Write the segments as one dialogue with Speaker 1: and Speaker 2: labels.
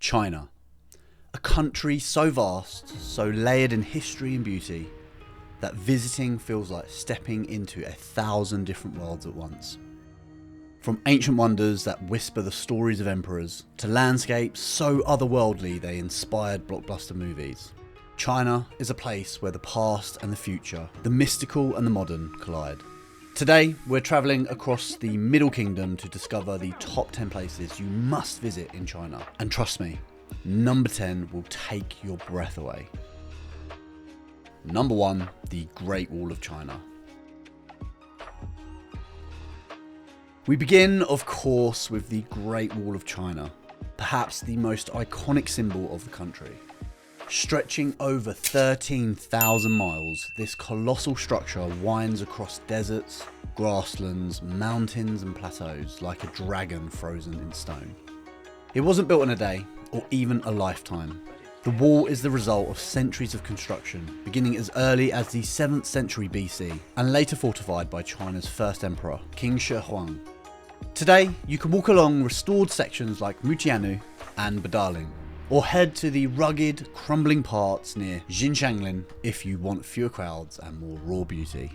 Speaker 1: China. A country so vast, so layered in history and beauty, that visiting feels like stepping into 1,000 different worlds at once. From ancient wonders that whisper the stories of emperors, to landscapes so otherworldly they inspired blockbuster movies, China is a place where the past and the future, the mystical and the modern, collide. Today, we're travelling across the Middle Kingdom to discover the top 10 places you must visit in China. And trust me, number 10 will take your breath away. Number 1, the Great Wall of China. We begin, of course, with the Great Wall of China, perhaps the most iconic symbol of the country. Stretching over 13,000 miles, this colossal structure winds across deserts, grasslands, mountains and plateaus like a dragon frozen in stone. It wasn't built in a day, or even a lifetime. The wall is the result of centuries of construction, beginning as early as the 7th century BC, and later fortified by China's first emperor, King Shi Huang. Today, you can walk along restored sections like Mutianyu and Badaling, or head to the rugged, crumbling parts near Zhangjiajie if you want fewer crowds and more raw beauty.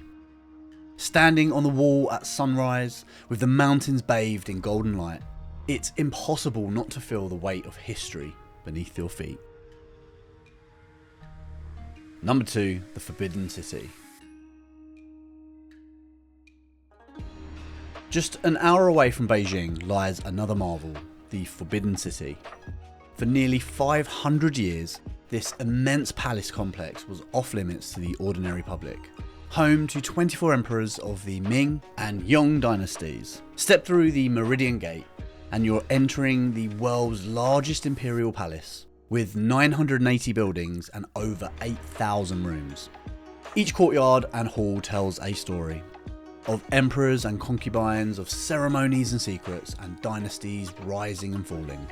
Speaker 1: Standing on the wall at sunrise, with the mountains bathed in golden light, it's impossible not to feel the weight of history beneath your feet. Number 2, the Forbidden City. Just an hour away from Beijing lies another marvel, the Forbidden City. For nearly 500 years, this immense palace complex was off limits to the ordinary public. Home to 24 emperors of the Ming and Yong dynasties. Step through the Meridian Gate and you're entering the world's largest imperial palace, with 980 buildings and over 8,000 rooms. Each courtyard and hall tells a story of emperors and concubines, of ceremonies and secrets, and dynasties rising and falling.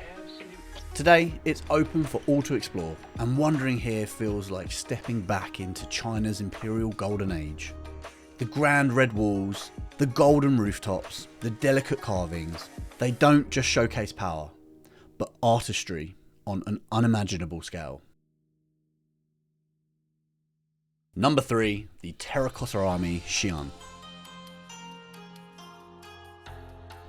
Speaker 1: Today, it's open for all to explore, and wandering here feels like stepping back into China's imperial golden age. The grand red walls, the golden rooftops, the delicate carvings, they don't just showcase power, but artistry on an unimaginable scale. Number 3, the Terracotta Army Xi'an.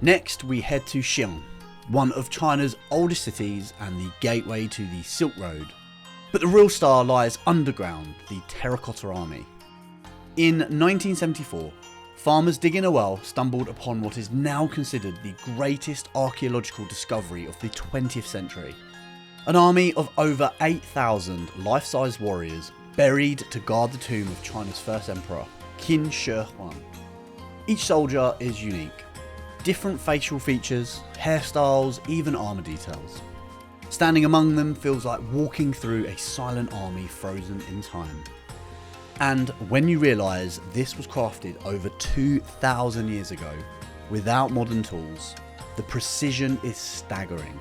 Speaker 1: Next, we head to Xi'an, one of China's oldest cities and the gateway to the Silk Road. But the real star lies underground, the Terracotta Army. In 1974, farmers digging a well stumbled upon what is now considered the greatest archaeological discovery of the 20th century. An army of over 8,000 life-size warriors buried to guard the tomb of China's first emperor, Qin Shi Huang. Each soldier is unique. Different facial features, hairstyles, even armour details. Standing among them feels like walking through a silent army frozen in time. And when you realise this was crafted over 2,000 years ago, without modern tools, the precision is staggering.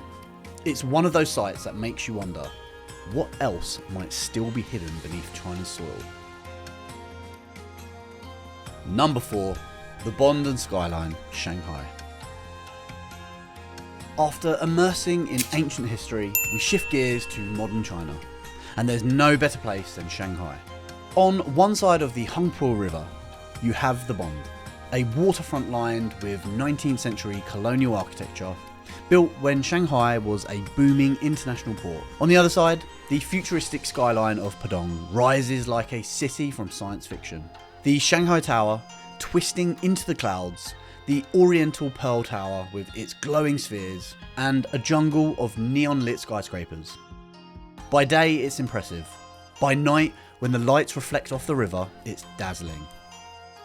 Speaker 1: It's one of those sites that makes you wonder, what else might still be hidden beneath China's soil? Number 4, the Bond and Skyline, Shanghai. After immersing in ancient history, we shift gears to modern China, and there's no better place than Shanghai. On one side of the Hangpu River, you have the Bond, a waterfront lined with 19th century colonial architecture, built when Shanghai was a booming international port. On the other side, the futuristic skyline of Pudong rises like a city from science fiction. The Shanghai Tower, twisting into the clouds, the Oriental Pearl Tower with its glowing spheres, and a jungle of neon-lit skyscrapers. By day, it's impressive. By night, when the lights reflect off the river, it's dazzling.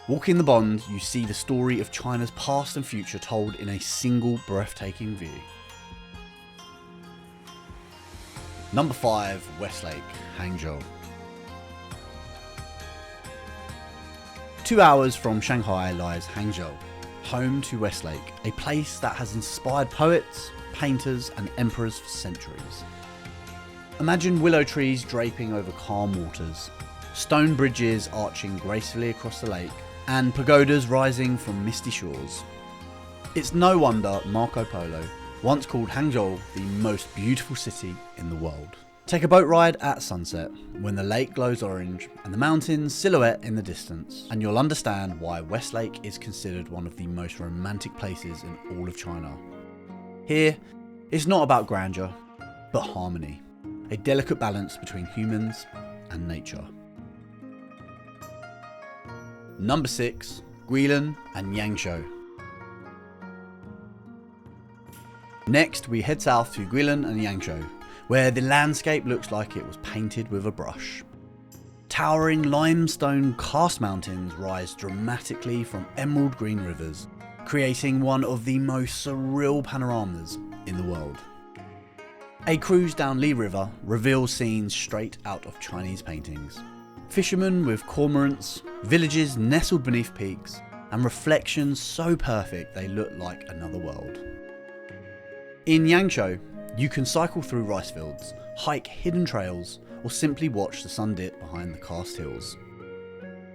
Speaker 1: Walking the Bond, you see the story of China's past and future told in a single breathtaking view. Number 5, Westlake, Hangzhou. 2 hours from Shanghai lies Hangzhou, home to Westlake, a place that has inspired poets, painters and emperors for centuries. Imagine willow trees draping over calm waters, stone bridges arching gracefully across the lake, and pagodas rising from misty shores. It's no wonder Marco Polo, once called Hangzhou the most beautiful city in the world. Take a boat ride at sunset when the lake glows orange and the mountains silhouette in the distance, and you'll understand why Westlake is considered one of the most romantic places in all of China. Here, it's not about grandeur, but harmony, a delicate balance between humans and nature. Number 6, Guilin and Yangshuo. Next, we head south to Guilin and Yangshuo, where the landscape looks like it was painted with a brush. Towering limestone karst mountains rise dramatically from emerald green rivers, creating one of the most surreal panoramas in the world. A cruise down Li River reveals scenes straight out of Chinese paintings. Fishermen with cormorants, villages nestled beneath peaks, and reflections so perfect they look like another world. In Yangshuo, you can cycle through rice fields, hike hidden trails, or simply watch the sun dip behind the karst hills.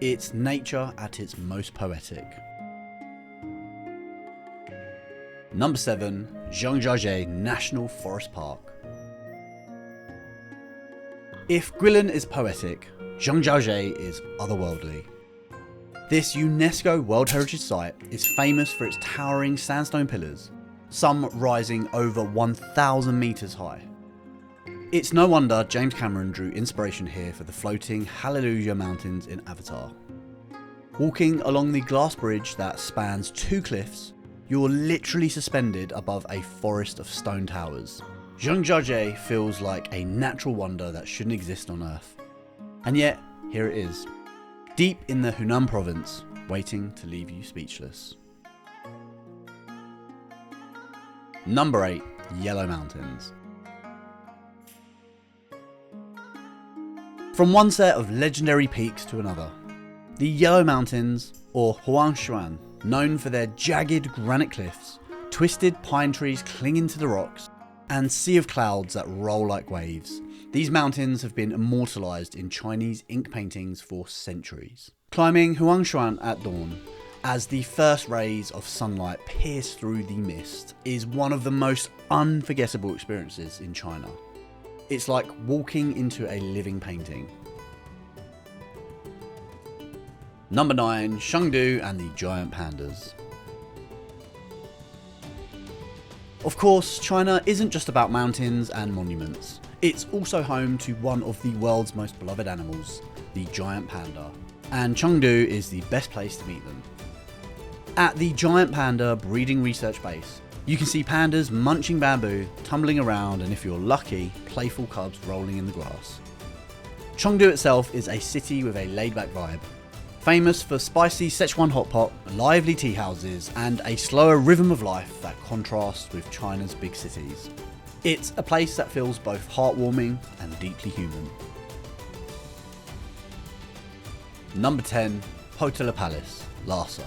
Speaker 1: It's nature at its most poetic. Number 7, Zhangjiajie National Forest Park. If Guilin is poetic, Zhangjiajie is otherworldly. This UNESCO World Heritage site is famous for its towering sandstone pillars, some rising over 1,000 metres high. It's no wonder James Cameron drew inspiration here for the floating Hallelujah Mountains in Avatar. Walking along the glass bridge that spans 2 cliffs, you're literally suspended above a forest of stone towers. Zhangjiajie feels like a natural wonder that shouldn't exist on Earth. And yet, here it is, deep in the Hunan province, waiting to leave you speechless. Number 8, Yellow Mountains. From one set of legendary peaks to another, the Yellow Mountains, or Huangshan, known for their jagged granite cliffs, twisted pine trees clinging to the rocks, and sea of clouds that roll like waves. These mountains have been immortalised in Chinese ink paintings for centuries. Climbing Huangshan at dawn, as the first rays of sunlight pierce through the mist, is one of the most unforgettable experiences in China. It's like walking into a living painting. Number 9, Chengdu and the giant pandas. Of course, China isn't just about mountains and monuments. It's also home to one of the world's most beloved animals, the giant panda, and Chengdu is the best place to meet them. At the giant panda breeding research base, you can see pandas munching bamboo, tumbling around, and if you're lucky, playful cubs rolling in the grass. Chengdu itself is a city with a laid-back vibe, famous for spicy Sichuan hot pot, lively tea houses, and a slower rhythm of life that contrasts with China's big cities. It's a place that feels both heartwarming and deeply human. Number 10, Potala Palace, Lhasa.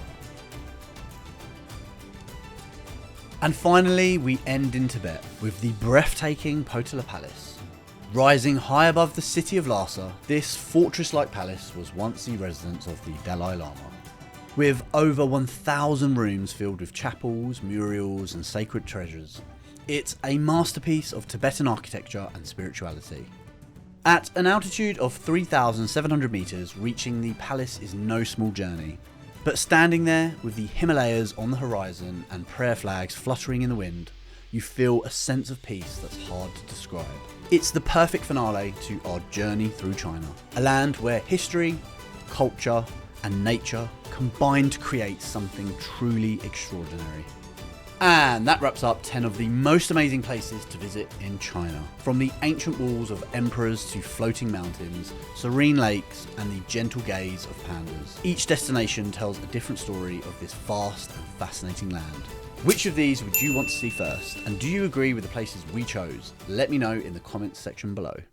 Speaker 1: And finally, we end in Tibet with the breathtaking Potala Palace. Rising high above the city of Lhasa, this fortress-like palace was once the residence of the Dalai Lama. With over 1,000 rooms filled with chapels, murals, and sacred treasures, it's a masterpiece of Tibetan architecture and spirituality. At an altitude of 3,700 meters, reaching the palace is no small journey. But standing there with the Himalayas on the horizon and prayer flags fluttering in the wind, you feel a sense of peace that's hard to describe. It's the perfect finale to our journey through China, a land where history, culture, and nature combine to create something truly extraordinary. And that wraps up 10 of the most amazing places to visit in China. From the ancient walls of emperors to floating mountains, serene lakes, and the gentle gaze of pandas. Each destination tells a different story of this vast and fascinating land. Which of these would you want to see first? And do you agree with the places we chose? Let me know in the comments section below.